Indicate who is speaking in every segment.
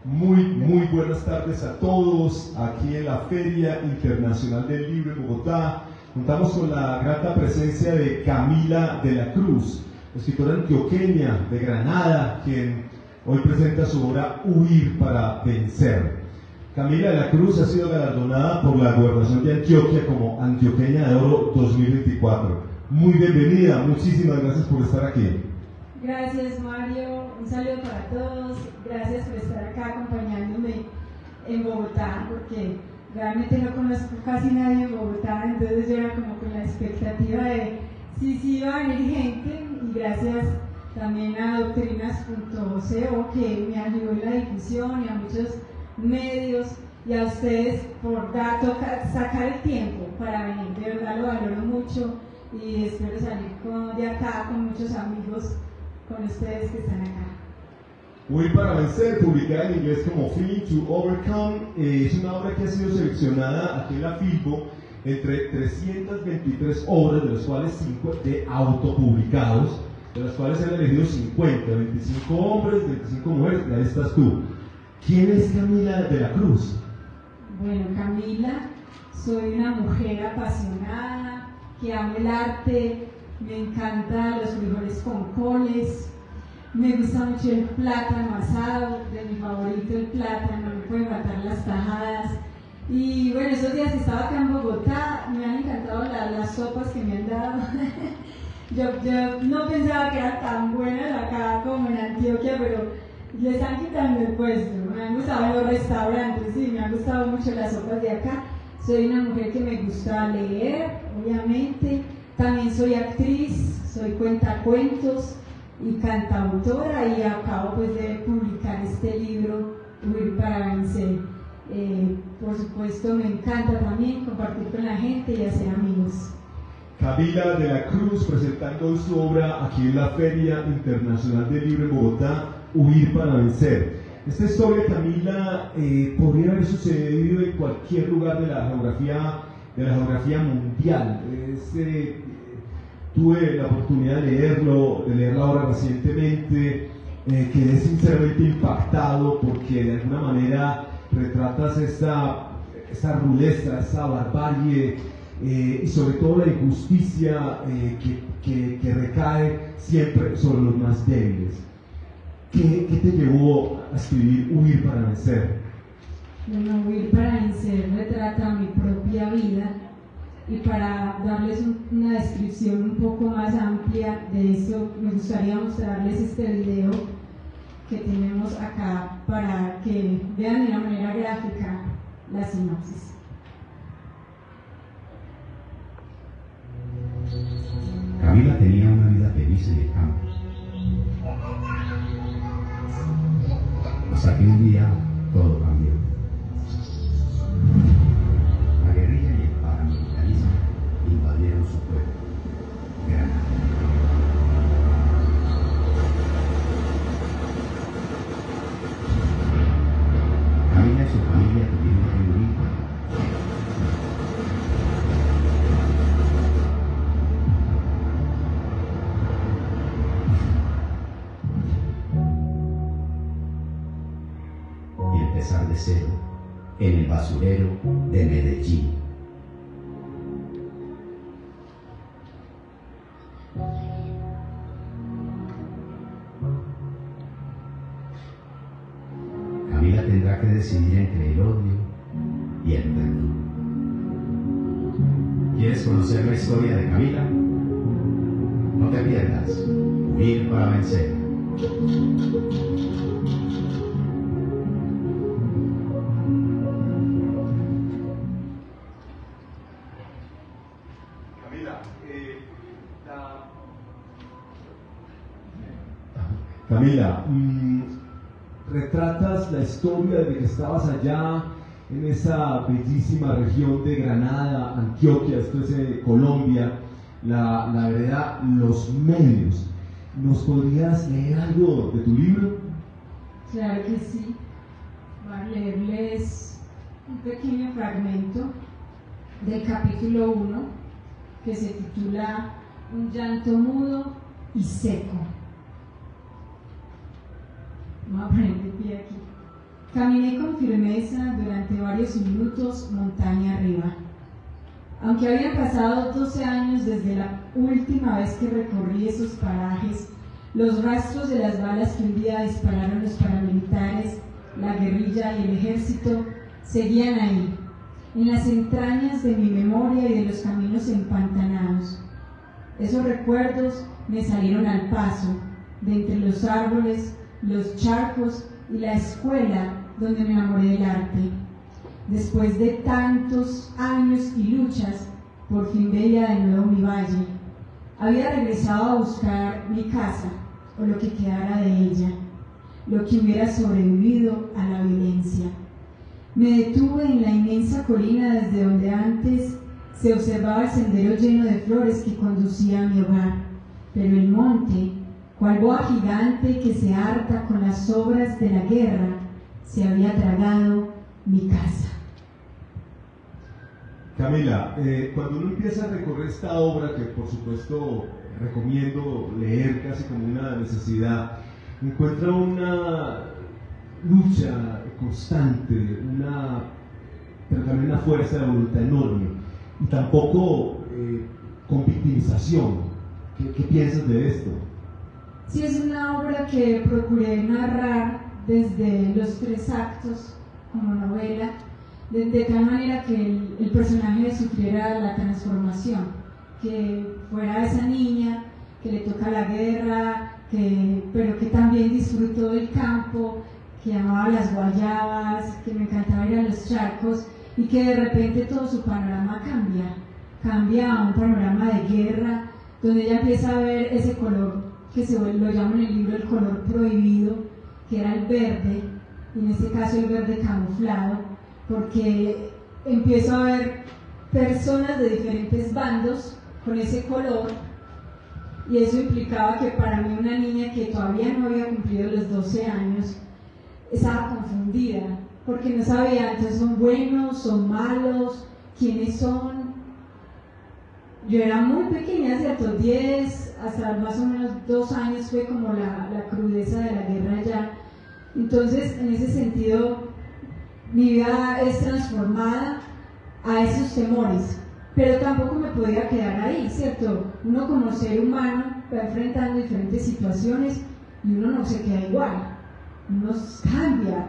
Speaker 1: Muy buenas tardes a todos aquí en la Feria Internacional del Libro en Bogotá. Contamos con la grata presencia de Camila de la Cruz, escritora antioqueña de Granada, quien hoy presenta su obra Huir para Vencer. Camila de la Cruz ha sido galardonada por la Gobernación de Antioquia como Antioqueña de Oro 2024. Muy bienvenida, muchísimas gracias por estar aquí.
Speaker 2: Gracias, Mario, un saludo para todos, gracias por estar acá acompañándome en Bogotá, porque realmente no conozco casi nadie en Bogotá, entonces yo era como con la expectativa de si iba a venir gente, y gracias también a doctrinas.co que me ayudó en la difusión, y a muchos medios, y a ustedes por sacar el tiempo para venir, de verdad lo valoro mucho, y espero salir de acá con muchos amigos, con ustedes que están acá.
Speaker 1: Huir para Vencer, publicada en inglés como Fleeing to Overcome, es una obra que ha sido seleccionada aquí en la Filbo entre 323 obras, de las cuales 5 de autopublicados, de las cuales se han elegido 50, 25 hombres, 25 mujeres, y ahí estás tú. ¿Quién es Camila de la Cruz?
Speaker 2: Bueno, Camila, soy una mujer apasionada, que amo el arte, me encantan los frijoles con coles, me gusta mucho el plátano asado, de mi favorito el plátano, no me pueden faltar las tajadas. Y bueno, esos días que estaba acá en Bogotá, me han encantado las sopas que me han dado. yo no pensaba que eran tan buenas acá como en Antioquia, pero le están quitando el puesto. Me han gustado los restaurantes, sí, me han gustado mucho las sopas de acá. Soy una mujer que me gusta leer, obviamente. También soy actriz, soy cuentacuentos y cantautora, y acabo pues de publicar este libro, Huir para Vencer. Por supuesto me encanta también compartir con la gente y hacer amigos.
Speaker 1: Camila de la Cruz presentando su obra aquí en la Feria Internacional del Libro en Bogotá, Huir para Vencer. Esta historia, Camila, podría haber sucedido en cualquier lugar de la geografía mundial. Tuve la oportunidad de leerla ahora recientemente, quedé sinceramente impactado porque de alguna manera retratas esa rudeza, esa barbarie y sobre todo la injusticia que recae siempre sobre los más débiles. ¿Qué te llevó a escribir Huir para Vencer?
Speaker 2: Bueno, Huir para Vencer retrata mi propia vida, y para darles una descripción un poco más amplia de eso, me gustaría mostrarles este video que tenemos acá para que vean de una manera gráfica la sinopsis.
Speaker 3: Camila tenía una vida feliz en el campo, hasta que un día todo cambió. La guerrilla y el paramilitarismo invadieron su pueblo, Granada. Camila y su familia tuvieron que huir. Y empezar de cero en el basurero de Medellín. Camila tendrá que decidir entre el odio y el perdón. ¿Quieres conocer la historia de Camila? No te pierdas Huir para Vencer.
Speaker 1: Camila, retratas la historia de que estabas allá en esa bellísima región de Granada, Antioquia, esto es Colombia, la verdad, los medios. ¿Nos podrías leer algo de tu libro?
Speaker 2: Claro que sí. Voy a leerles un pequeño fragmento del capítulo 1 que se titula Un llanto mudo y seco. Vamos a poner de pie aquí. Caminé con firmeza durante varios minutos montaña arriba. Aunque habían pasado 12 años desde la última vez que recorrí esos parajes, los rastros de las balas que un día dispararon los paramilitares, la guerrilla y el ejército seguían ahí, en las entrañas de mi memoria y de los caminos empantanados. Esos recuerdos me salieron al paso, de entre los árboles, los charcos y la escuela donde me enamoré del arte. Después de tantos años y luchas, por fin veía de nuevo mi valle. Había regresado a buscar mi casa, o lo que quedara de ella, lo que hubiera sobrevivido a la violencia. Me detuve en la inmensa colina desde donde antes se observaba el sendero lleno de flores que conducía a mi hogar, pero el monte, cual boa gigante que se harta con las obras de la guerra, se había tragado mi casa.
Speaker 1: Camila, cuando uno empieza a recorrer esta obra, que por supuesto recomiendo leer casi como una necesidad, encuentra una lucha constante, pero también una fuerza de voluntad enorme, y tampoco con victimización. ¿Qué piensas de esto?
Speaker 2: Sí, es una obra que procuré narrar desde los 3 actos como novela, de tal manera que el personaje sufriera la transformación, que fuera esa niña que le toca la guerra, pero que también disfrutó del campo, que amaba las guayabas, que me encantaba ir a los charcos, y que de repente todo su panorama cambia a un panorama de guerra, donde ella empieza a ver ese color que lo llaman en el libro el color prohibido, que era el verde, y en este caso el verde camuflado, porque empiezo a ver personas de diferentes bandos con ese color, y eso implicaba que para mí una niña que todavía no había cumplido los 12 años estaba confundida, porque no sabía, entonces son buenos, son malos, quiénes son. Yo era muy pequeña, ¿cierto? 10 hasta más o menos 2 años fue como la crudeza de la guerra ya. Entonces, en ese sentido, mi vida es transformada a esos temores, pero tampoco me podía quedar ahí, ¿cierto? Uno como ser humano va enfrentando diferentes situaciones y uno no se queda igual, uno cambia,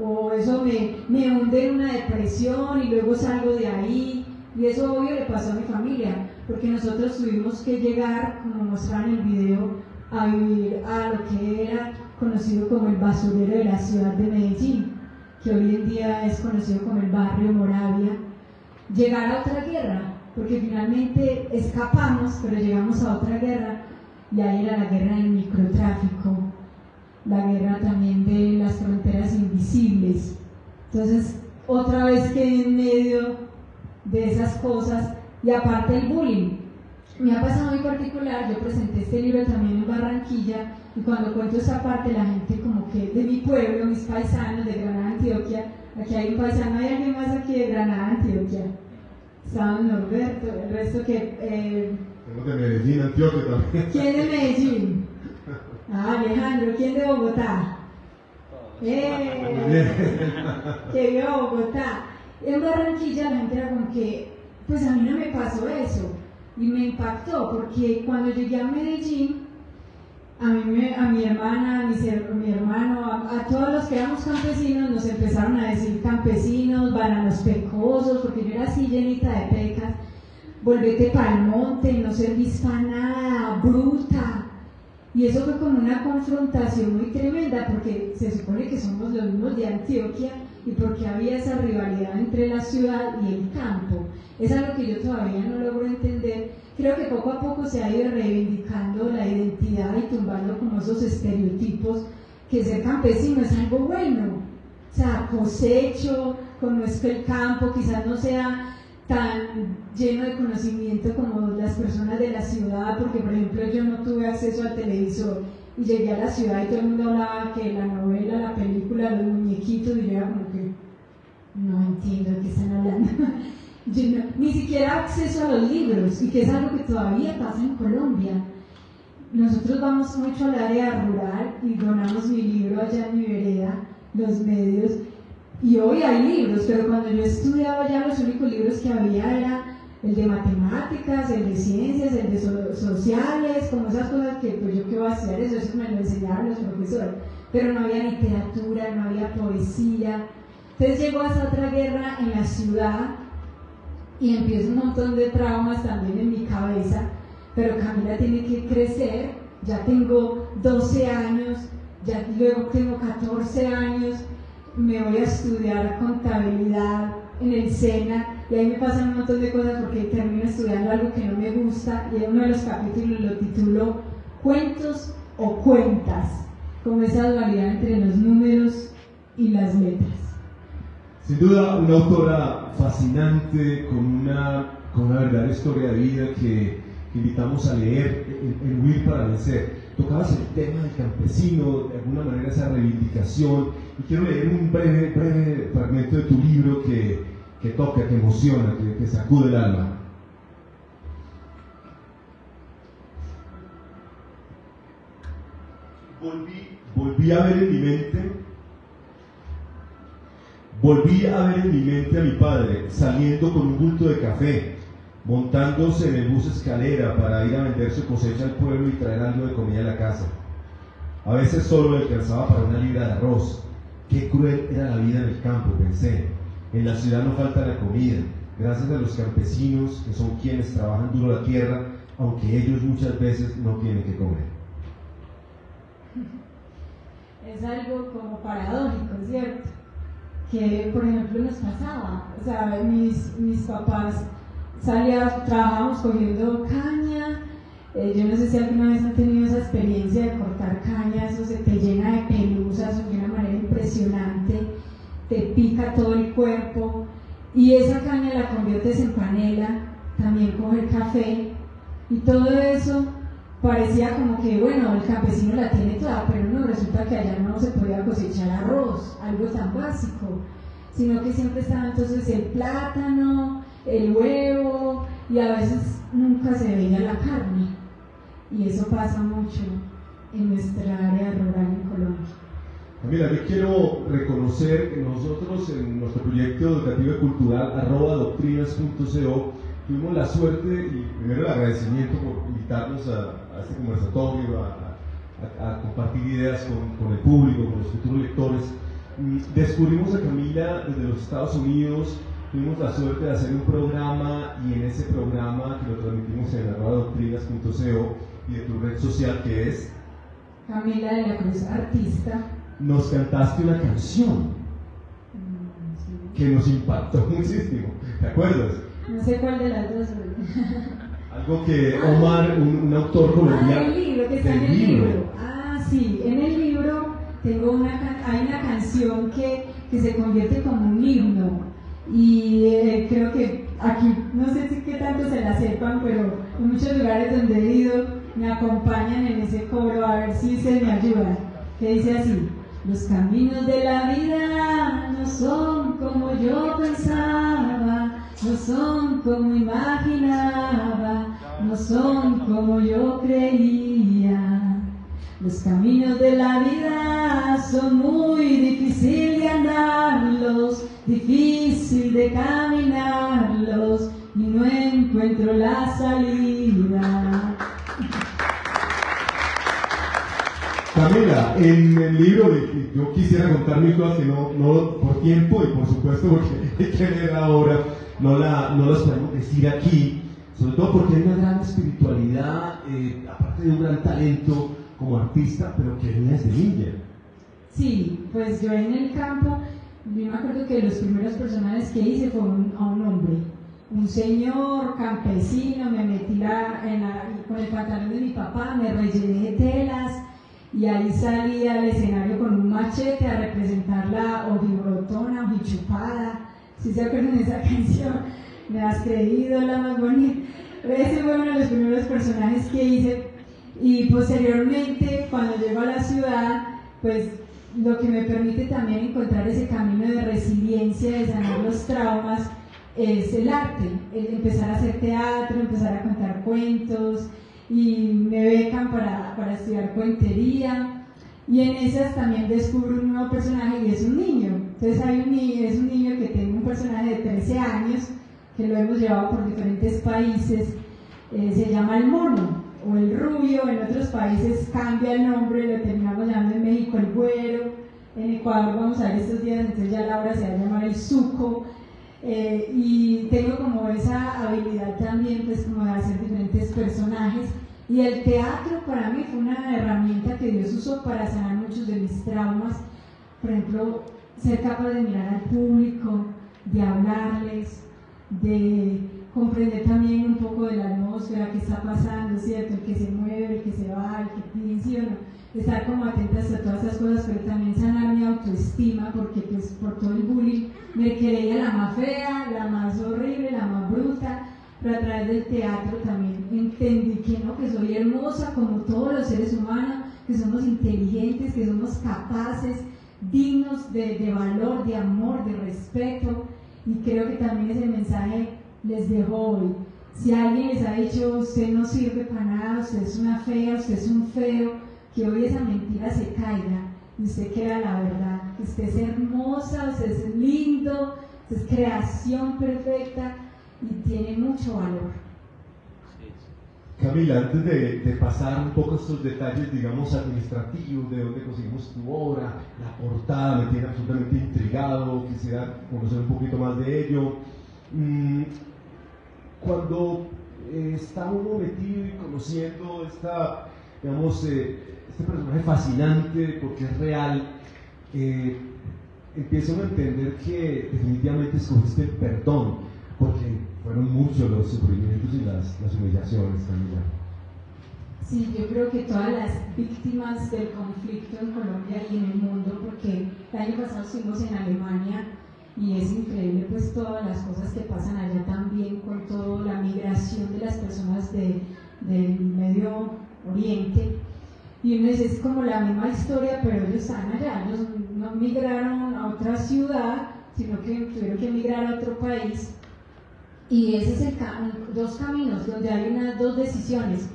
Speaker 2: o eso me hunde en una depresión y luego salgo de ahí, y eso obvio le pasó a mi familia, porque nosotros tuvimos que llegar, como mostraron en el video, a vivir a lo que era conocido como el basurero de la ciudad de Medellín, que hoy en día es conocido como el barrio Moravia. Llegar a otra guerra, porque finalmente escapamos, pero llegamos a otra guerra, y ahí era la guerra del microtráfico, la guerra también de las fronteras invisibles. Entonces, otra vez quedé en medio de esas cosas, y aparte el bullying. Me ha pasado muy particular, yo presenté este libro también en Barranquilla, y cuando cuento esa parte, la gente como que de mi pueblo, mis paisanos de Granada, Antioquia, aquí hay un paisano, ¿hay alguien más aquí de Granada, Antioquia? Estaba Norberto, el resto que...
Speaker 1: Tenemos de Medellín, Antioquia también.
Speaker 2: ¿Quién de Medellín? Alejandro, ¿quién de Bogotá? Que vio a Bogotá. En Barranquilla la gente era como que, pues a mí no me pasó eso, y me impactó, porque cuando llegué a Medellín, a mi hermana, mi hermano, a todos los que éramos campesinos nos empezaron a decir campesinos, bananos pecosos, porque yo era así llenita de pecas, volvete pa'l monte, no servís para nada, bruta. Y eso fue como una confrontación muy tremenda, porque se supone que somos los mismos de Antioquia, y porque había esa rivalidad entre la ciudad y el campo. Es algo que yo todavía no logro entender. Creo que poco a poco se ha ido reivindicando la identidad y tumbando como esos estereotipos, que ser campesino es algo bueno. O sea, cosecho, conozco el campo, quizás no sea tan lleno de conocimiento como las personas de la ciudad, porque por ejemplo yo no tuve acceso al televisor y llegué a la ciudad y todo el mundo hablaba que la novela, la película, los muñequitos, y yo era como que no entiendo de qué están hablando. Ni siquiera acceso a los libros, y que es algo que todavía pasa en Colombia. Nosotros vamos mucho al área rural y donamos mi libro allá en mi vereda, Los Medios, Y hoy hay libros, pero cuando yo estudiaba ya los únicos libros que había era el de matemáticas, el de ciencias, el de sociales, como esas cosas que pues yo qué voy a estudiar eso me lo enseñaban los profesores, pero no había literatura, no había poesía. Entonces llegó esa otra guerra en la ciudad y empiezo un montón de traumas también en mi cabeza, pero Camila tiene que crecer, ya tengo 12 años, ya luego tengo 14 años, me voy a estudiar contabilidad en el SENA y ahí me pasan un montón de cosas porque termino estudiando algo que no me gusta y en uno de los capítulos lo titulo Cuentos o Cuentas, como esa dualidad entre los números y las letras.
Speaker 1: Sin duda, una autora fascinante, con una verdadera historia de vida que invitamos a leer en Huir para Vencer. Tocabas el tema del campesino, de alguna manera esa reivindicación, y quiero leer un breve fragmento de tu libro que toca, que emociona, que sacude el alma. Volví a ver en mi mente a mi padre saliendo con un bulto de café, montándose en el bus escalera para ir a vender su cosecha al pueblo y traer algo de comida a la casa. A veces solo le alcanzaba para una libra de arroz. Qué cruel era la vida en el campo, pensé. En la ciudad no falta la comida, gracias a los campesinos, que son quienes trabajan duro la tierra, aunque ellos muchas veces no tienen que comer.
Speaker 2: Es algo como paradójico, ¿cierto? Que, por ejemplo, nos pasaba. O sea, mis papás trabajábamos cogiendo caña. Yo no sé si alguna vez han tenido esa experiencia de cortar caña, eso se te llena de pelusas de una manera impresionante, te pica todo el cuerpo, y esa caña la conviertes en panela, también coger café, y todo eso parecía como que, bueno, el campesino la tiene toda, pero no, resulta que allá no se podía cosechar arroz, algo tan básico, sino que siempre estaba entonces el plátano, el huevo, y a veces nunca se veía la carne. Y eso pasa mucho en nuestra área rural en Colombia.
Speaker 1: Camila, yo quiero reconocer que nosotros en nuestro proyecto educativo y cultural @doctrinas.co tuvimos la suerte, y primero el agradecimiento por invitarnos a este conversatorio, a compartir ideas con el público, con los futuros lectores. Descubrimos a Camila desde los Estados Unidos, tuvimos la suerte de hacer un programa, y en ese programa, que lo transmitimos en @doctrinas.co y de tu red social, que es
Speaker 2: Camila de la Cruz, artista,
Speaker 1: nos cantaste una canción que nos impactó muchísimo, ¿te acuerdas?
Speaker 2: no sé cuál de las dos.
Speaker 1: Algo que Omar, un autor colombiano.
Speaker 2: El libro que está en el libro. Sí, en el libro tengo hay una canción que se convierte como un himno, y creo que aquí, no sé si qué tanto se la sepan, pero en muchos lugares donde he ido me acompañan en ese coro, a ver si se me ayuda, que dice así: los caminos de la vida no son como yo pensaba, no son como imaginaba, no son como yo creía. Los caminos de la vida son muy difíciles de andarlos, difícil de caminarlos, y no encuentro la salida.
Speaker 1: Camila, en el libro, yo quisiera contar mis cosas que no por tiempo y por supuesto porque hay que leer ahora, no las podemos decir aquí, sobre todo porque hay una gran espiritualidad, aparte de un gran talento como artista, pero que viene desde niña.
Speaker 2: Sí, pues yo en el campo, yo me acuerdo que los primeros personajes que hice fue a un hombre, un señor campesino, me metí con el pantalón de mi papá, me rellené de telas, y ahí salí al escenario con un machete a representar la ojibrotona, ojichupada. Si se acuerdan de esa canción, me has creído la más bonita. Ese fue uno de los primeros personajes que hice, y posteriormente cuando llego a la ciudad, pues lo que me permite también encontrar ese camino de resiliencia, de sanar los traumas, es el arte, el empezar a hacer teatro, empezar a contar cuentos, y me becan para estudiar cuentería, y en esas también descubro un nuevo personaje, y es un niño. Entonces hay que lo hemos llevado por diferentes países, se llama el mono o el rubio. En otros países cambia el nombre, lo terminamos llamando en México el güero, en Ecuador vamos a ver estos días, entonces ya la obra se va a llamar el suco. Y tengo como esa habilidad también, pues, como de hacer diferentes personajes. Y el teatro para mí fue una herramienta que Dios usó para sanar muchos de mis traumas. Por ejemplo, ser capaz de mirar al público, de hablarles, de comprender también un poco de la atmósfera que está pasando, ¿cierto? El que se mueve, el que se va, el que pide, ¿sí o no? Estar como atentas a todas esas cosas, pero también sanar mi autoestima, porque pues por todo el bullying me creía la más fea, la más horrible, la más bruta, pero a través del teatro también entendí que no, que soy hermosa como todos los seres humanos, que somos inteligentes, que somos capaces, dignos de valor, de amor, de respeto. Y creo que también ese mensaje les dejo hoy. Si alguien les ha dicho usted no sirve para nada, usted es una fea, usted es un feo, que hoy esa mentira se caiga y usted crea la verdad, que usted es hermosa, usted es lindo, usted es creación perfecta y tiene mucho valor.
Speaker 1: Camila, antes de pasar un poco estos detalles, digamos, administrativos, de dónde conseguimos tu obra, la portada me tiene absolutamente intrigado, quisiera conocer un poquito más de ello. Cuando está uno metido y conociendo esta, digamos, este personaje fascinante porque es real, empieza uno a entender que definitivamente escogiste el perdón, porque fueron muchos los sufrimientos y las humillaciones también.
Speaker 2: Sí, yo creo que todas las víctimas del conflicto en Colombia y en el mundo, porque el año pasado estuvimos en Alemania y es increíble pues todas las cosas que pasan allá también con toda la migración de las personas del Medio Oriente. Y uno dice, es como la misma historia, pero ellos están allá, ellos no migraron a otra ciudad, sino que tuvieron que migrar a otro país. Y ese es dos caminos, donde hay dos decisiones.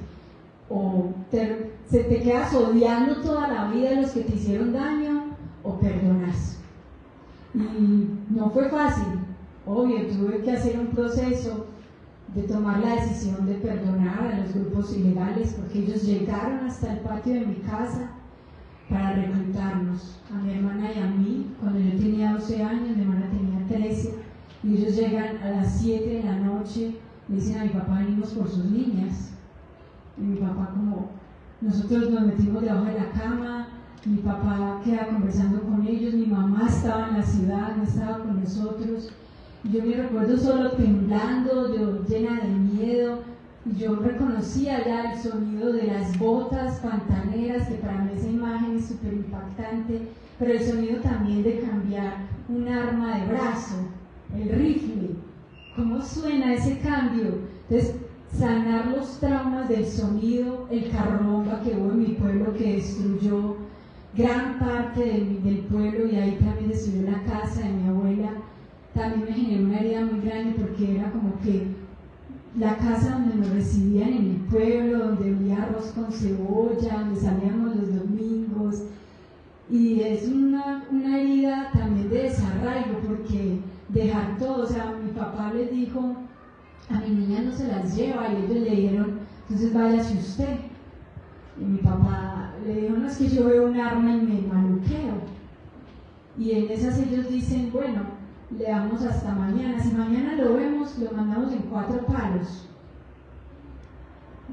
Speaker 2: O te quedas odiando toda la vida a los que te hicieron daño, o perdonas. Y no fue fácil, obvio, tuve que hacer un proceso de tomar la decisión de perdonar a los grupos ilegales, porque ellos llegaron hasta el patio de mi casa para reclutarnos, a mi hermana y a mí. Cuando yo tenía 12 años, mi hermana tenía 13, y ellos llegan a las 7 de la noche, le dicen a mi papá, venimos por sus niñas. Y mi papá, como, nosotros nos metimos debajo de la cama, mi papá queda conversando con ellos, mi mamá estaba en la ciudad, no estaba con nosotros. Yo me recuerdo solo temblando, yo llena de miedo, y yo reconocía ya el sonido de las botas pantaneras, que para mí esa imagen es súper impactante, pero el sonido también de cambiar un arma de brazo, el rifle, ¿cómo suena ese cambio? Entonces, sanar los traumas del sonido, el carromba que hubo en mi pueblo que destruyó gran parte del pueblo, y ahí también destruyó la casa de mi abuela. También me generó una herida muy grande porque era como que la casa donde nos recibían en el pueblo, donde olía arroz con cebolla, donde salíamos los domingos, y es una herida también de desarraigo, porque dejar todo, o sea, mi papá les dijo, a mi niña no se las lleva, y ellos le dijeron, entonces váyase usted. Y mi papá le dijo, no, es que yo veo un arma y me maluqueo. Y en esas ellos dicen, bueno, le damos hasta mañana, si mañana lo vemos, lo mandamos en 4 palos.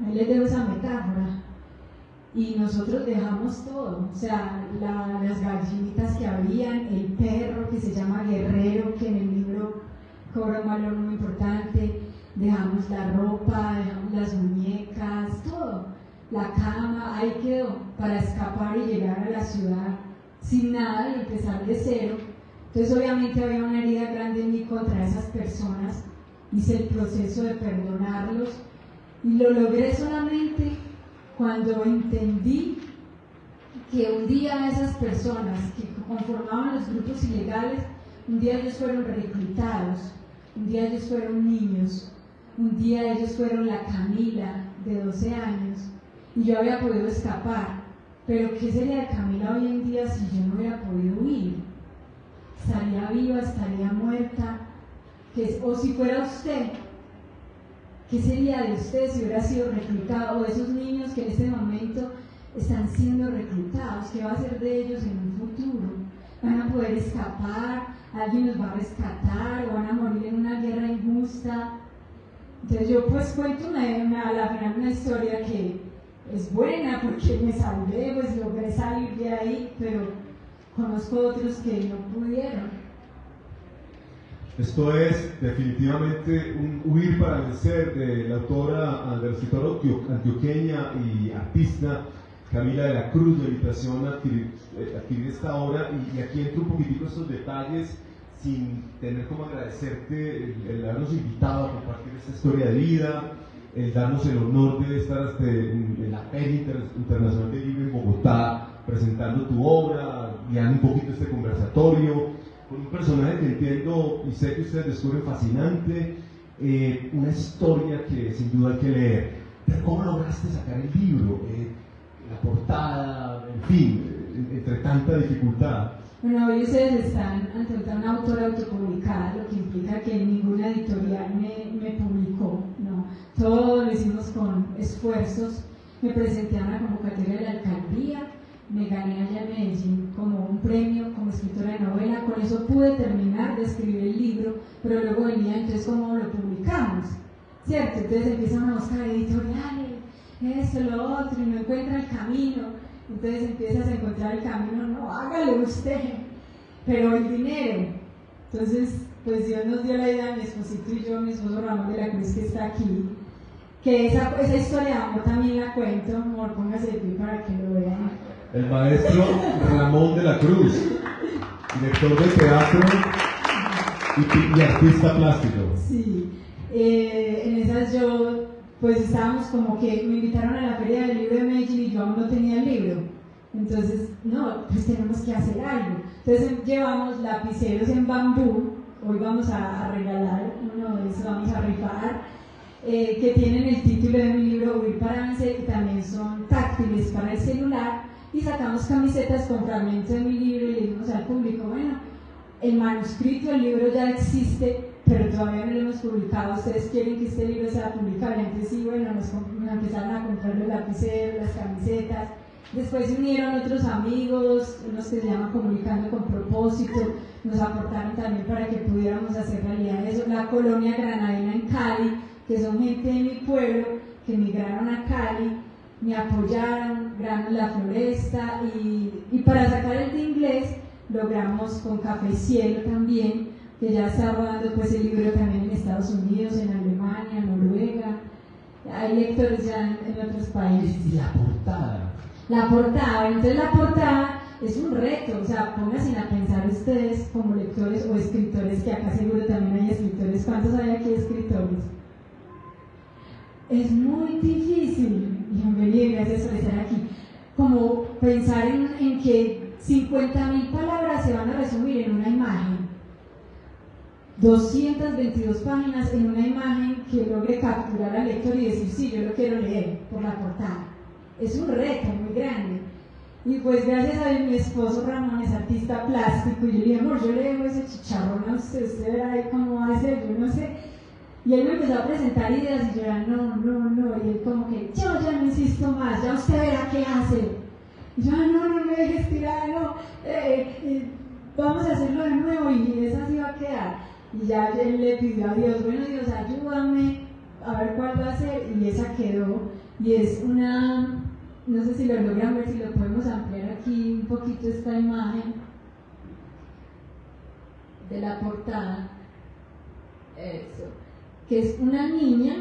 Speaker 2: Ahí les dejo esa metáfora. Y nosotros dejamos todo, o sea, las gallinitas que habían, el perro que se llama Guerrero, que en el libro cobra un valor muy importante, dejamos la ropa, dejamos las muñecas, todo, la cama, ahí quedó, para escapar y llegar a la ciudad sin nada y empezar de cero. Entonces obviamente había una herida grande en mí contra esas personas, hice el proceso de perdonarlos y lo logré solamente cuando entendí que un día esas personas que conformaban los grupos ilegales, un día ellos fueron reclutados, un día ellos fueron niños, un día ellos fueron la Camila de 12 años y yo había podido escapar, pero ¿qué sería de Camila hoy en día si yo no hubiera podido huir? ¿Estaría viva? ¿Estaría muerta? o si fuera usted, ¿qué sería de usted si hubiera sido reclutado? O esos niños que en este momento están siendo reclutados, ¿qué va a ser de ellos en un futuro? ¿Van a poder escapar? ¿Alguien los va a rescatar? ¿O van a morir en una guerra injusta? Entonces yo pues cuento a la final una historia que es buena porque me salvé, pues logré salir de ahí, pero conozco otros que no pudieron.
Speaker 1: Esto es definitivamente un huir para vencer de la escritora antioqueña y artista Camila de la Cruz. De invitación a adquirir esta obra, y aquí entro un poquitico estos detalles sin tener como agradecerte el habernos invitado a compartir esta historia de vida, el darnos el honor de estar en la Feria Internacional del Libro en Bogotá presentando tu obra, guiando un poquito este conversatorio con un personaje que entiendo y sé que ustedes descubren fascinante, una historia que sin duda hay que leer. Pero ¿cómo lograste sacar el libro? La portada, en fin, entre tanta dificultad.
Speaker 2: Bueno, hoy ustedes están ante una autora autopublicada, lo que implica que ninguna editorial me publicó, no. Todo lo hicimos con esfuerzos. Me presenté a una convocatoria de la alcaldía, me gané allá en Medellín como un premio como escritora de novela. Con eso pude terminar de escribir el libro, pero luego venía, entonces, ¿cómo lo publicamos? ¿Cierto? Entonces empiezan a buscar editoriales, esto, lo otro, y no encuentra el camino. Entonces empiezas a encontrar el camino, no, hágalo usted, pero el dinero. Entonces, pues Dios nos dio la idea, mi esposito y yo, mi esposo Ramón de la Cruz, que está aquí, que esa historia de amor también la cuento. Amor, póngase de pie para que lo vean.
Speaker 1: El maestro Ramón de la Cruz, director de teatro y artista plástico.
Speaker 2: Sí, en esas yo, pues estábamos como que me invitaron a la Feria del Libro de Medellín y yo aún no tenía el libro. Entonces, no, pues tenemos que hacer algo. Entonces llevamos lapiceros en bambú, hoy vamos a regalar uno de esos, vamos a rifar, que tienen el título de mi libro Huir para vencer, y también son táctiles para el celular. Y sacamos camisetas con fragmentos de mi libro y le dijimos al público, bueno, el manuscrito del libro ya existe, pero todavía no lo hemos publicado. ¿Ustedes quieren que este libro sea publicado? Y entonces sí, bueno, nos empezaron a comprar los lapiceros, las camisetas. Después se unieron otros amigos, unos que se llaman Comunicando con Propósito, nos aportaron también para que pudiéramos hacer realidad eso. La Colonia Granadina en Cali, que son gente de mi pueblo, que emigraron a Cali, me apoyaron, Granos La Floresta, y para sacar el de inglés logramos con Café Cielo también, que ya está rodando pues el libro también en Estados Unidos, en Alemania, Noruega, hay lectores ya en otros países.
Speaker 1: Y la portada.
Speaker 2: La portada, entonces la portada es un reto, o sea, pónganse a pensar ustedes como lectores o escritores, que acá seguro también hay escritores. ¿Cuántos hay aquí escritores? Es muy difícil, bienvenido, gracias por estar aquí, como pensar en que 50.000 palabras se van a resumir en una imagen, 222 páginas en una imagen que logre capturar al lector y decir, sí, yo lo quiero leer por la portada. Es un reto muy grande. Y pues gracias a mi esposo Ramón, es artista plástico, y yo le dije, amor, yo le dejo ese chicharrón a usted verá ahí cómo va a ser, yo no sé. Y él me empezó a presentar ideas y yo era, no, y él como que, yo ya no insisto más, ya usted verá qué hace. Y yo, no me dejes tirar, no, vamos a hacerlo de nuevo, y esa sí va a quedar. Y ya él le pidió a Dios, bueno, Dios, ayúdame a ver cuál va a ser, y esa quedó. Y es una, no sé si lo logran ver, si lo podemos ampliar aquí un poquito esta imagen de la portada. Eso. Que es una niña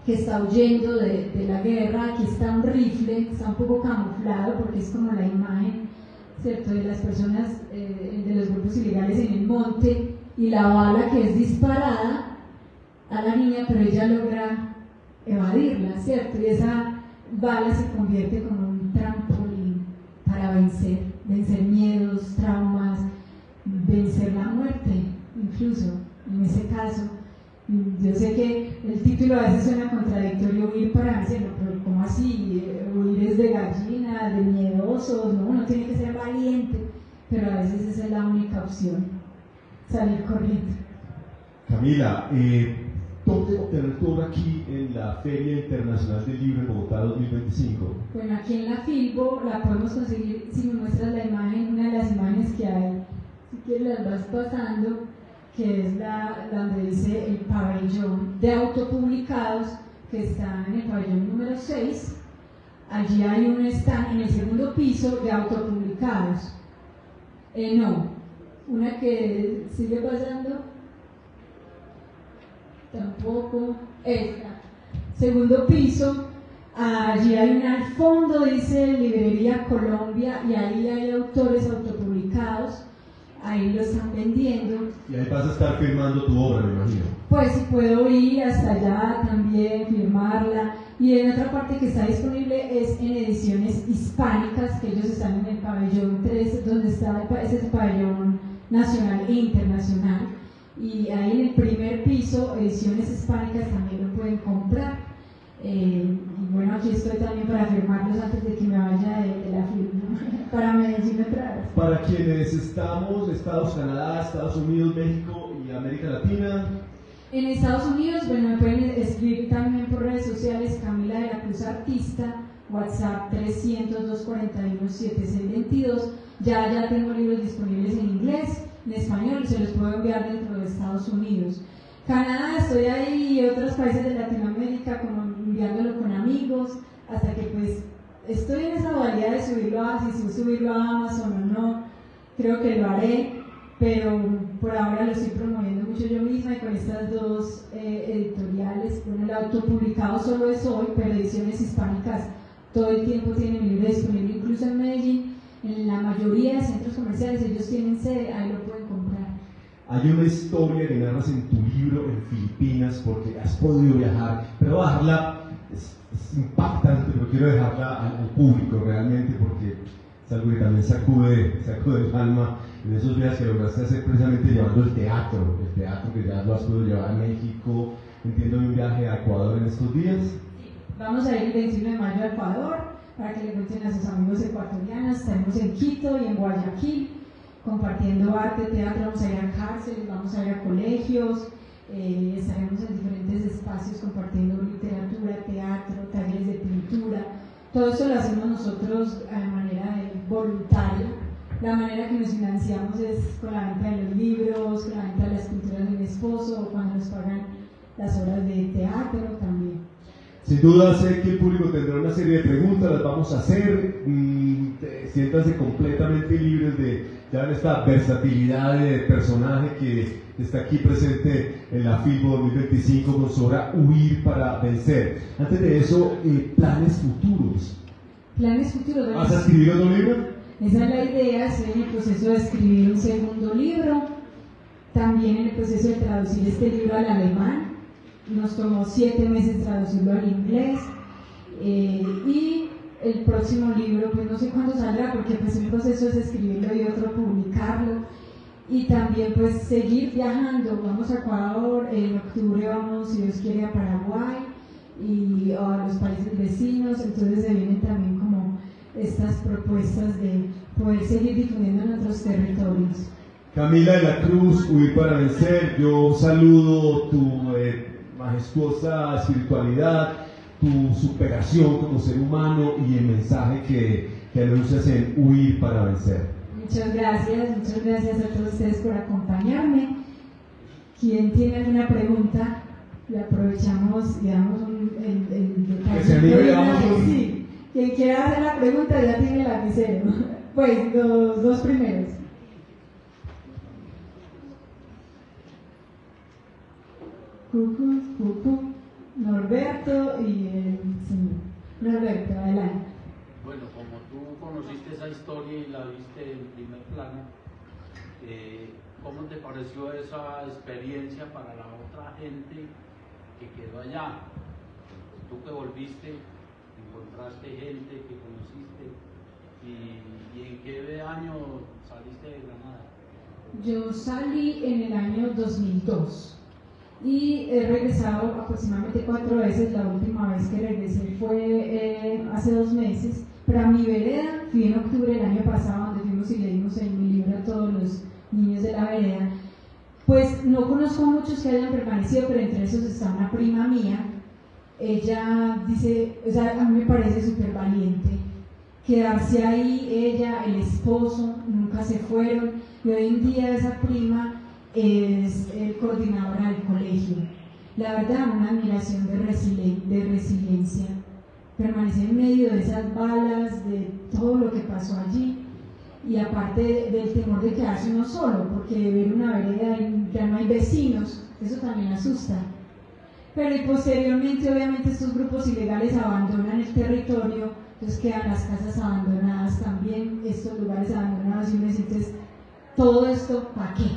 Speaker 2: que está huyendo de la guerra. Aquí está un rifle, está un poco camuflado porque es como la imagen, ¿cierto?, de las personas, de los grupos ilegales en el monte, y la bala que es disparada a la niña, pero ella logra evadirla, ¿cierto? Y esa bala se convierte como un trampolín para vencer miedos, traumas, vencer la muerte, incluso en ese caso. Yo sé que el título a veces suena contradictorio, huir para vencerlo, pero ¿cómo así? Huir es de gallina, de miedosos, no, uno tiene que ser valiente, pero a veces esa es la única opción, salir corriendo.
Speaker 1: Camila, ¿dónde obtener tu obra aquí en la Feria Internacional del Libro en Bogotá 2025?
Speaker 2: Bueno, aquí en la Filbo la podemos conseguir, si me muestras la imagen, una de las imágenes que hay, si quieres las vas pasando, que es la donde dice el pabellón de autopublicados, que está en el pabellón número 6. Allí hay un stand en el segundo piso de autopublicados. No, una que sigue pasando, tampoco, esta. Segundo piso, allí hay al fondo, dice Librería Colombia, y ahí hay autores autopublicados, ahí lo están vendiendo.
Speaker 1: Y ahí vas a estar firmando tu obra, me imagino.
Speaker 2: Pues puedo ir hasta allá también, firmarla. Y en otra parte que está disponible es en ediciones hispánicas, que ellos están en el pabellón 3, donde está ese pabellón nacional e internacional. Y ahí en el primer piso, ediciones hispánicas también lo pueden comprar. Y bueno, aquí estoy también para firmarlos antes de que me vaya de la firma, para Medellín otra vez.
Speaker 1: Para quienes estamos, Canadá, Estados Unidos, México y América Latina.
Speaker 2: En Estados Unidos, bueno, me pueden escribir también por redes sociales, Camila de la Cruz Artista, WhatsApp 300-241-7622. Ya tengo libros disponibles en inglés, en español, y se los puedo enviar dentro de Estados Unidos. Canadá, estoy ahí, y otros países de Latinoamérica, como enviándolo con amigos, hasta que pues estoy en esa modalidad de subirlo a Amazon o no, creo que lo haré, pero por ahora lo estoy promoviendo mucho yo misma, y con estas dos editoriales. Bueno, el autopublicado solo es hoy, pero ediciones hispánicas todo el tiempo tienen el libro disponible, incluso en Medellín, en la mayoría de centros comerciales ellos tienen sede, ahí lo pueden comprar.
Speaker 1: Hay una historia que narras en tu libro en Filipinas, porque has podido viajar, pero bajarla es impactante, pero quiero dejarla al público realmente, porque es algo que también sacude el alma en esos viajes que lograste hacer, precisamente llevando el teatro que ya lo has podido llevar a México, entiendo, un viaje a Ecuador en estos días.
Speaker 2: Vamos a ir el 21 de mayo a Ecuador, para que le cuenten a sus amigos ecuatorianos. Estaremos en Quito y en Guayaquil, compartiendo arte, teatro, vamos a ir a cárceles, vamos a ir a colegios, estaremos en diferentes espacios compartiendo literatura, teatro, talleres de pintura. Todo eso lo hacemos nosotros a manera de voluntaria. La manera que nos financiamos es con la venta de los libros, con la venta de las pinturas de mi esposo, o cuando nos pagan las horas de teatro también.
Speaker 1: Sin duda sé que el público tendrá una serie de preguntas, las vamos a hacer. Siéntanse completamente libres de ya esta versatilidad de personaje que está aquí presente en la Filbo 2025 con su obra Huir para Vencer. Antes de eso, planes futuros.
Speaker 2: Planes futuros.
Speaker 1: ¿Vas a escribir otro libro?
Speaker 2: Esa es la idea, estoy en el proceso de escribir un segundo libro, también en el proceso de traducir este libro al alemán. Nos tomó 7 meses traducirlo al inglés, y el próximo libro pues no sé cuándo saldrá, porque pues un proceso es escribirlo y otro publicarlo, y también pues seguir viajando. Vamos a Ecuador, en octubre vamos, si Dios quiere, a Paraguay y a los países vecinos. Entonces se vienen también como estas propuestas de poder seguir difundiendo en otros territorios.
Speaker 1: Camila de la Cruz, Huir para Vencer. Yo saludo tu majestuosa espiritualidad, tu superación como ser humano y el mensaje que anuncias en Huir para Vencer.
Speaker 2: Muchas gracias a todos ustedes por acompañarme. ¿Quién tiene alguna pregunta? Le aprovechamos y damos el detalle.
Speaker 1: Que se anime, damos un...
Speaker 2: Sí. Quien quiera hacer la pregunta ya tiene el lapicero. Pues los dos primeros. Norberto y el señor. Norberto, adelante.
Speaker 4: Bueno, como tú conociste esa historia y la viste en primer plano, ¿cómo te pareció esa experiencia para la otra gente que quedó allá? Tú que volviste, encontraste gente que conociste, y ¿en qué año saliste de Granada?
Speaker 2: Yo salí en el año 2002. Y he regresado aproximadamente 4 veces. La última vez que regresé fue hace 2 meses, pero a mi vereda fui en octubre del año pasado, donde fuimos y le dimos mi libro a todos los niños de la vereda. Pues no conozco muchos que hayan permanecido, pero entre esos está una prima mía. Ella dice, o sea, a mí me parece súper valiente. Quedarse ahí, ella, el esposo, nunca se fueron. Y hoy en día esa prima es coordinadora del colegio. La verdad, una admiración de resiliencia. Permanecer en medio de esas balas, de todo lo que pasó allí. Y aparte del temor de quedarse uno solo, porque ver una vereda y ya no hay vecinos, eso también asusta. Pero y posteriormente, obviamente, estos grupos ilegales abandonan el territorio, entonces quedan las casas abandonadas también, estos lugares abandonados, y uno dice, entonces, ¿todo esto para qué?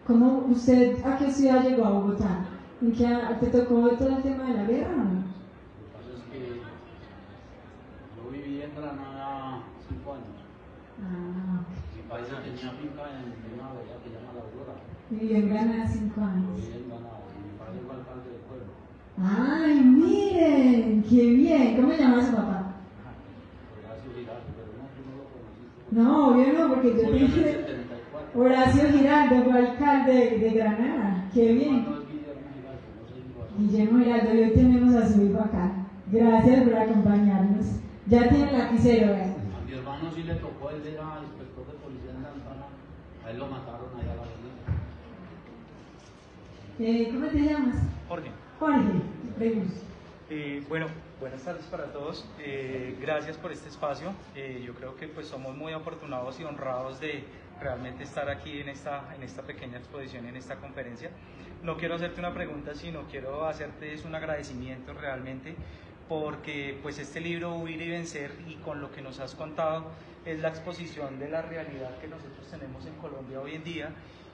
Speaker 2: ¿Cómo usted, a qué ciudad llegó a Bogotá? ¿En qué te tocó todo el tema de la guerra o no?
Speaker 4: Viví en Granada 5 años. Mi país tenía finca en una villa que se llama La Aurora.
Speaker 2: Viví en Granada 5 años.
Speaker 4: Viví en Granada, y mi padre fue alcalde del pueblo.
Speaker 2: ¡Ay, miren! ¡Qué bien! ¿Cómo se llama su papá?
Speaker 4: Horacio Giraldo, pero no, tú no lo conociste.
Speaker 2: No, obvio no, porque yo
Speaker 4: Murió en el
Speaker 2: pensé...
Speaker 4: 74.
Speaker 2: Horacio Giraldo fue alcalde de Granada. ¡Qué bien!
Speaker 4: No es Guillermo Giraldo, no sé si lo hace.
Speaker 2: Guillermo Giraldo, y hoy tenemos a su hijo acá. Gracias por acompañarnos. Ya tiene lapicero, ¿verdad?
Speaker 4: A mi hermano sí le tocó, él era inspector de policía en Santana, a él lo mataron allá a la avenida.
Speaker 2: ¿Cómo te llamas?
Speaker 5: Jorge.
Speaker 2: Jorge, pregunto.
Speaker 5: Bueno, buenas tardes para todos. Gracias por este espacio. Yo creo que pues somos muy afortunados y honrados de realmente estar aquí en esta pequeña exposición, en esta conferencia. No quiero hacerte una pregunta, sino quiero hacerte un agradecimiento realmente, porque pues este libro Huir y Vencer, y con lo que nos has contado, es la exposición de la realidad que nosotros tenemos en Colombia hoy en día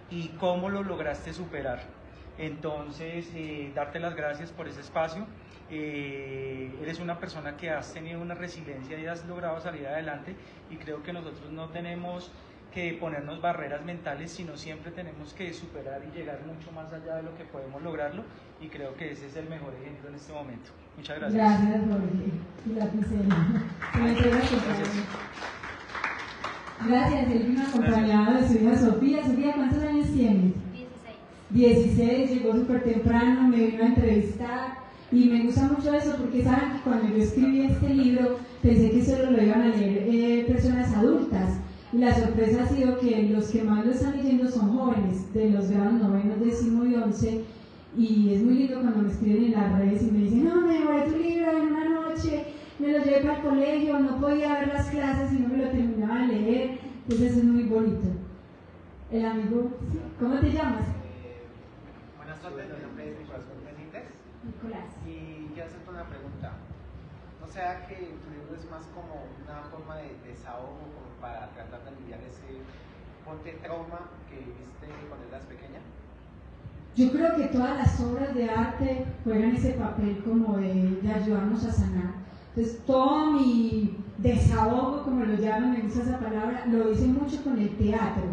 Speaker 5: y cómo lo lograste superar. Entonces, darte las gracias por ese espacio. Eres una persona que has tenido una resiliencia y has logrado salir adelante, y creo que nosotros no tenemos que ponernos barreras mentales, sino siempre tenemos que superar y llegar mucho más allá de lo que podemos lograrlo, y creo que ese es el mejor ejemplo en este momento. Muchas gracias.
Speaker 2: Gracias, Jorge. Y lapicero. Gracias, él vino acompañado de su hija Sofía. Sofía, ¿cuántos años tienes? 16, llegó súper temprano, me vino a entrevistar, y me gusta mucho eso porque saben que cuando yo escribí este libro pensé que solo lo iban a leer personas adultas, y la sorpresa ha sido que los que más lo están leyendo son jóvenes de los grados 9, 10 y 11, y es muy lindo cuando me escriben en las redes y me dicen, no, me devoré tu libro en una noche, me lo llevé para el colegio, no podía ver las clases y no me lo terminaba de leer, entonces es muy bonito. El amigo, ¿cómo te llamas?
Speaker 6: Buenas tardes, mi nombre es Nicolás Benítez.
Speaker 2: Nicolás.
Speaker 6: Y quiero hacerte una pregunta. ¿No será que tu libro es más como una forma de desahogo, como para tratar de aliviar ese fuerte trauma que viviste cuando eras pequeña?
Speaker 2: Yo creo que todas las obras de arte juegan ese papel como de ayudarnos a sanar. Entonces, todo mi desahogo, como lo llaman, me gusta esa palabra, lo hice mucho con el teatro.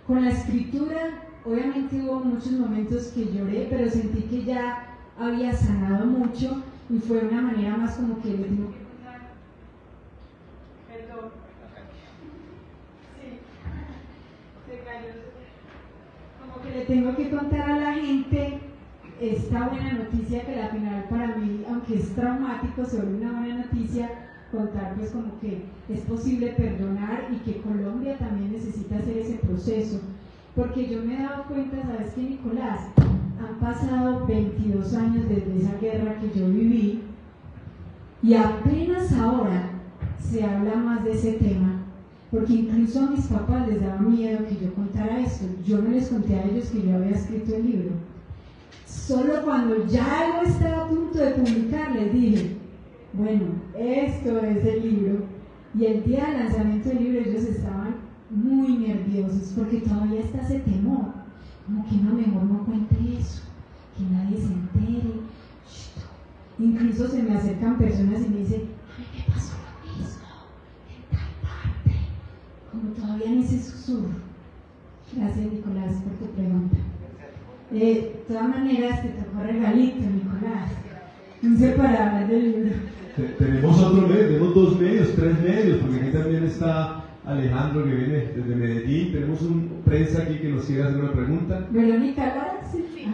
Speaker 2: Con la escritura, obviamente hubo muchos momentos que lloré, pero sentí que ya había sanado mucho, y fue una manera más como que le tengo que contar. Perdón. Sí, se cayó. Como que le tengo que contar a la gente esta buena noticia, que al final para mí, aunque es traumático, se vuelve una buena noticia, contar pues como que es posible perdonar, y que Colombia también necesita hacer ese proceso. Porque yo me he dado cuenta, ¿sabes qué, Nicolás? Han pasado 22 años desde esa guerra que yo viví, y apenas ahora se habla más de ese tema, porque incluso a mis papás les daba miedo que yo contara esto. Yo no les conté a ellos que yo había escrito el libro. Solo cuando ya algo estaba a punto de publicar, les dije, bueno, esto es el libro. Y el día del lanzamiento del libro ellos estaban muy nerviosos, porque todavía está ese temor, como que no, mejor no cuente eso, que nadie se entere. Incluso se me acercan personas y me dicen, a mí me pasó lo mismo en tal parte, como todavía en ese susurro. Gracias, Nicolás, por tu pregunta. De todas maneras, te tocó regalito, Nicolás, un separador del libro.
Speaker 1: Tenemos otro medio, tenemos 2 medios, 3 medios, porque aquí también está Alejandro, que viene desde Medellín. Tenemos un prensa aquí que nos quiere hacer una pregunta.
Speaker 2: Verónica Lara, sí.
Speaker 7: Sí.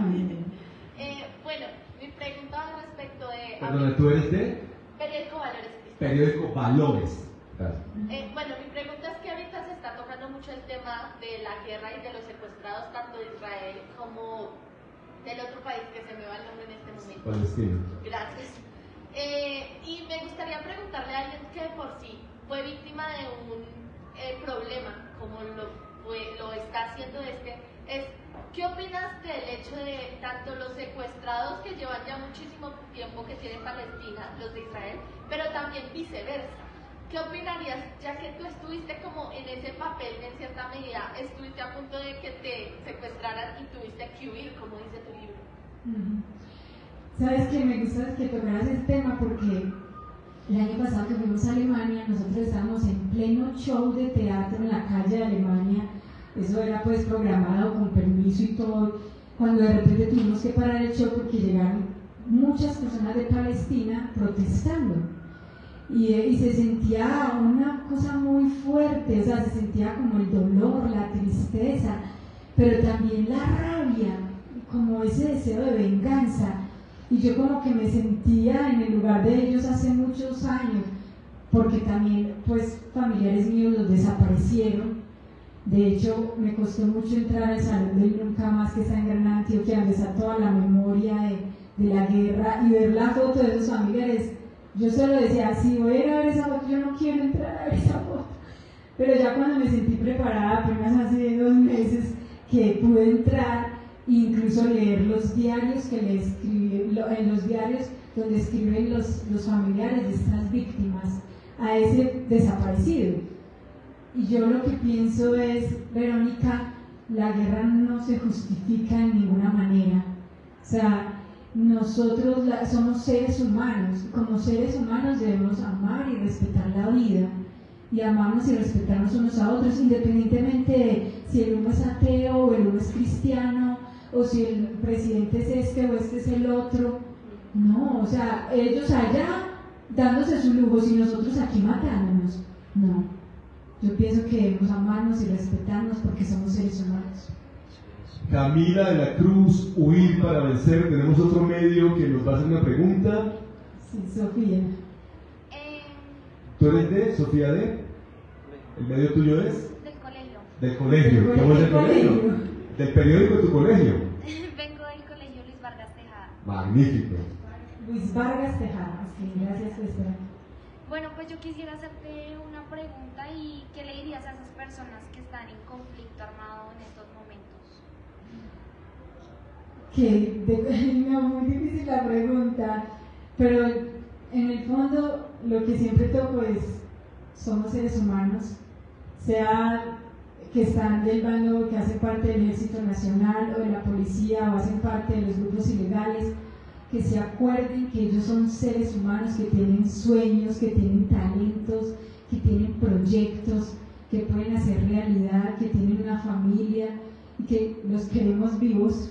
Speaker 7: Bueno, mi pregunta va respecto de...
Speaker 1: Perdona, ¿tú eres de?
Speaker 7: Periódico Valores.
Speaker 1: Periódico Valores. Gracias.
Speaker 7: Bueno, mi pregunta es que ahorita se está tocando mucho el tema de la guerra y de los secuestrados, tanto de Israel como del otro país que se me va el nombre en este momento.
Speaker 1: Palestina.
Speaker 7: Gracias. Y me gustaría preguntarle a alguien que de por sí fue víctima de un problema, como lo está haciendo ¿qué opinas del hecho de tanto los secuestrados que llevan ya muchísimo tiempo que tiene Palestina, los de Israel, pero también viceversa? ¿Qué opinarías, ya que tú estuviste como en ese papel, en cierta medida, estuviste a punto de que te secuestraran y tuviste que huir, como dice tu libro?
Speaker 2: Sabes que me gusta que tocaras el tema porque el año pasado que fuimos a Alemania, nosotros estábamos en pleno show de teatro en la calle de Alemania. Eso era pues programado con permiso y todo, cuando de repente tuvimos que parar el show porque llegaron muchas personas de Palestina protestando. Y se sentía una cosa muy fuerte, o sea, se sentía como el dolor, la tristeza, pero también la rabia, como ese deseo de venganza. Y yo como que me sentía en el lugar de ellos hace muchos años, porque también pues familiares míos los desaparecieron. De hecho, me costó mucho entrar al Salón del Nunca Más, que está en Gran Antioquia, donde está toda la memoria de la guerra, y ver la foto de esos familiares. Yo solo decía, si voy a ir a ver esa foto, yo no quiero entrar a ver esa foto. Pero ya cuando me sentí preparada, apenas hace 2 meses que pude entrar, incluso leer los diarios que le escribí, en los diarios donde escriben los familiares de estas víctimas a ese desaparecido. Y yo lo que pienso es, Verónica, la guerra no se justifica en ninguna manera. O sea, nosotros somos seres humanos, y como seres humanos debemos amar y respetar la vida, y amarnos y respetarnos unos a otros, independientemente de si el uno es ateo o el uno es cristiano, o si el presidente es este o este es el otro. No, o sea, ellos allá dándose su lujo y nosotros aquí matándonos. No, yo pienso que debemos amarnos y respetarnos porque somos seres humanos.
Speaker 1: Camila de la Cruz, Huir para Vencer. Tenemos otro medio que nos va a hacer una pregunta.
Speaker 2: Sí, Sofía.
Speaker 1: ¿Tú eres de? ¿Sofía de? ¿El medio tuyo es?
Speaker 7: Del colegio.
Speaker 1: Del colegio. ¿Cómo es el colegio? ¿Del periódico de tu colegio?
Speaker 7: Vengo del colegio Luis Vargas Tejada.
Speaker 1: Magnífico.
Speaker 2: Luis Vargas Tejada, sí, gracias por estar.
Speaker 8: Bueno, pues yo quisiera hacerte una pregunta y ¿qué le dirías a esas personas que están en conflicto armado en estos momentos?
Speaker 2: No, muy difícil la pregunta, pero en el fondo lo que siempre toco es, somos seres humanos, sea que están del bando que hace parte del Ejército Nacional o de la policía o hacen parte de los grupos ilegales, que se acuerden que ellos son seres humanos que tienen sueños, que tienen talentos, que tienen proyectos, que pueden hacer realidad, que tienen una familia y que los queremos vivos.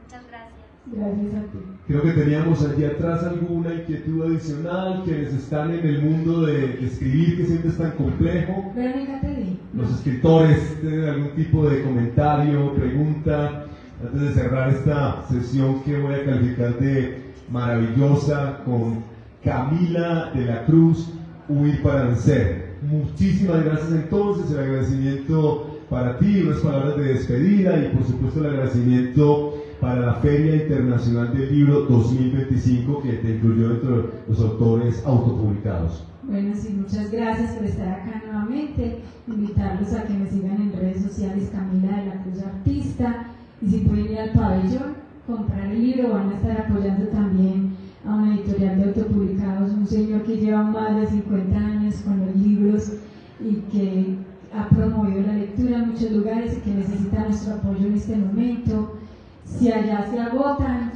Speaker 8: Muchas gracias.
Speaker 2: Gracias a ti.
Speaker 1: Creo que teníamos allí atrás alguna inquietud adicional, quienes están en el mundo de escribir, que siempre es tan complejo.
Speaker 2: Verónica, te di.
Speaker 1: Los escritores tienen algún tipo de comentario, pregunta, antes de cerrar esta sesión que voy a calificar de maravillosa con Camila de la Cruz, Huir para Vencer. Muchísimas gracias entonces, el agradecimiento para ti, unas palabras de despedida y por supuesto el agradecimiento para la Feria Internacional del Libro 2025 que te incluyó dentro de los autores autopublicados.
Speaker 2: Bueno, sí, muchas gracias por estar acá nuevamente. Invitarlos a que me sigan en redes sociales, Camila de la Cruz Artista, y si pueden ir al pabellón, comprar el libro, van a estar apoyando también a una editorial de autopublicados, un señor que lleva más de 50 años con los libros y que ha promovido la lectura en muchos lugares y que necesita nuestro apoyo en este momento. Si allá se agotan,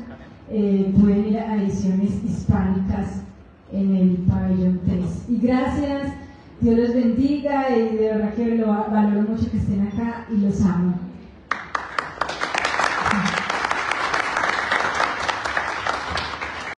Speaker 2: pueden ir a Ediciones Hispánicas en el pabellón 3. Y gracias, Dios los bendiga y de verdad que lo valoro mucho que estén acá y los amo.